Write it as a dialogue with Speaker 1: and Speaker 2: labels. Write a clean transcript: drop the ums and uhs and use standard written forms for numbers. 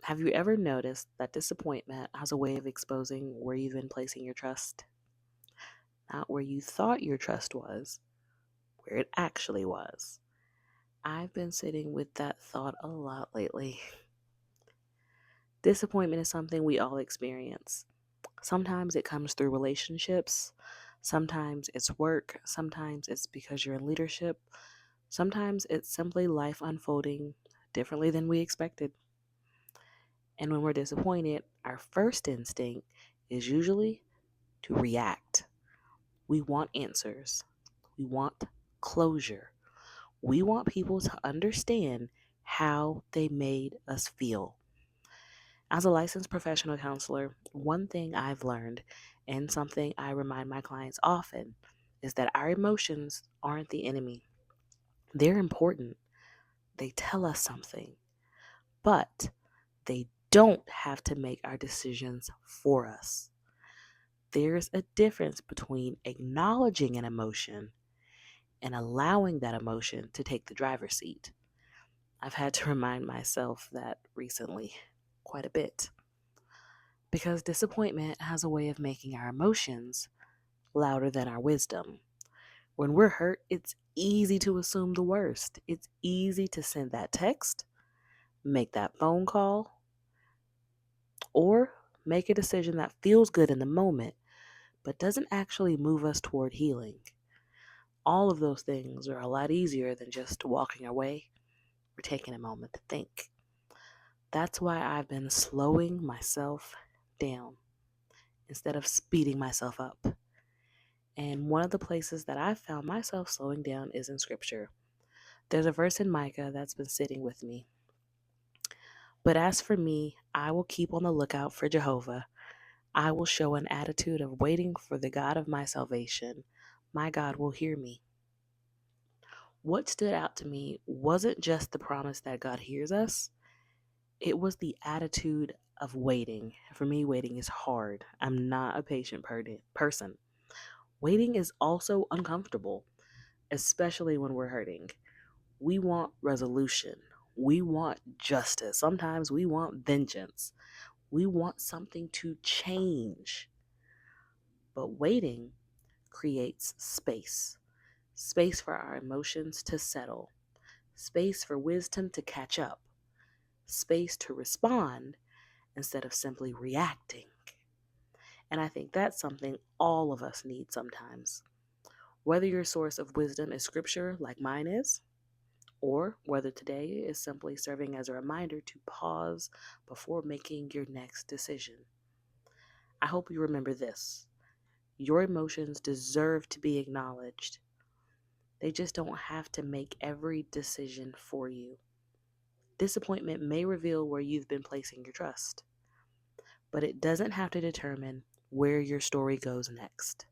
Speaker 1: Have you ever noticed that disappointment has a way of exposing where you've been placing your trust? Not where you thought your trust was, where it actually was. I've been sitting with that thought a lot lately. Disappointment is something we all experience. Sometimes it comes through relationships, sometimes it's work, sometimes it's because you're in leadership, sometimes it's simply life unfolding differently than we expected. And when we're disappointed, our first instinct is usually to react. We want answers. We want closure. We want people to understand how they made us feel. As a licensed professional counselor, one thing I've learned and something I remind my clients often is that our emotions aren't the enemy. They're important. They tell us something, but they don't have to make our decisions for us. There's a difference between acknowledging an emotion and allowing that emotion to take the driver's seat. I've had to remind myself that recently quite a bit because disappointment has a way of making our emotions louder than our wisdom. When we're hurt, it's easy to assume the worst. It's easy to send that text, make that phone call, or make a decision that feels good in the moment but doesn't actually move us toward healing. All of those things are a lot easier than just walking away or taking a moment to think. That's why I've been slowing myself down instead of speeding myself up. And one of the places that I've found myself slowing down is in scripture. There's a verse in Micah that's been sitting with me. But as for me, I will keep on the lookout for Jehovah. I will show an attitude of waiting for the God of my salvation. My God will hear me. What stood out to me wasn't just the promise that God hears us, it was the attitude of waiting. For me, waiting is hard. I'm not a patient person. Waiting is also uncomfortable, especially when we're hurting. We want resolution. We want justice. Sometimes we want vengeance. We want something to change. But waiting creates space for our emotions to settle, space for wisdom to catch up, space to respond instead of simply reacting. And I think that's something all of us need sometimes. Whether your source of wisdom is scripture like mine is, or whether today is simply serving as a reminder to pause before making your next decision. I hope you remember this. Your emotions deserve to be acknowledged. They just don't have to make every decision for you. Disappointment may reveal where you've been placing your trust, but it doesn't have to determine where your story goes next.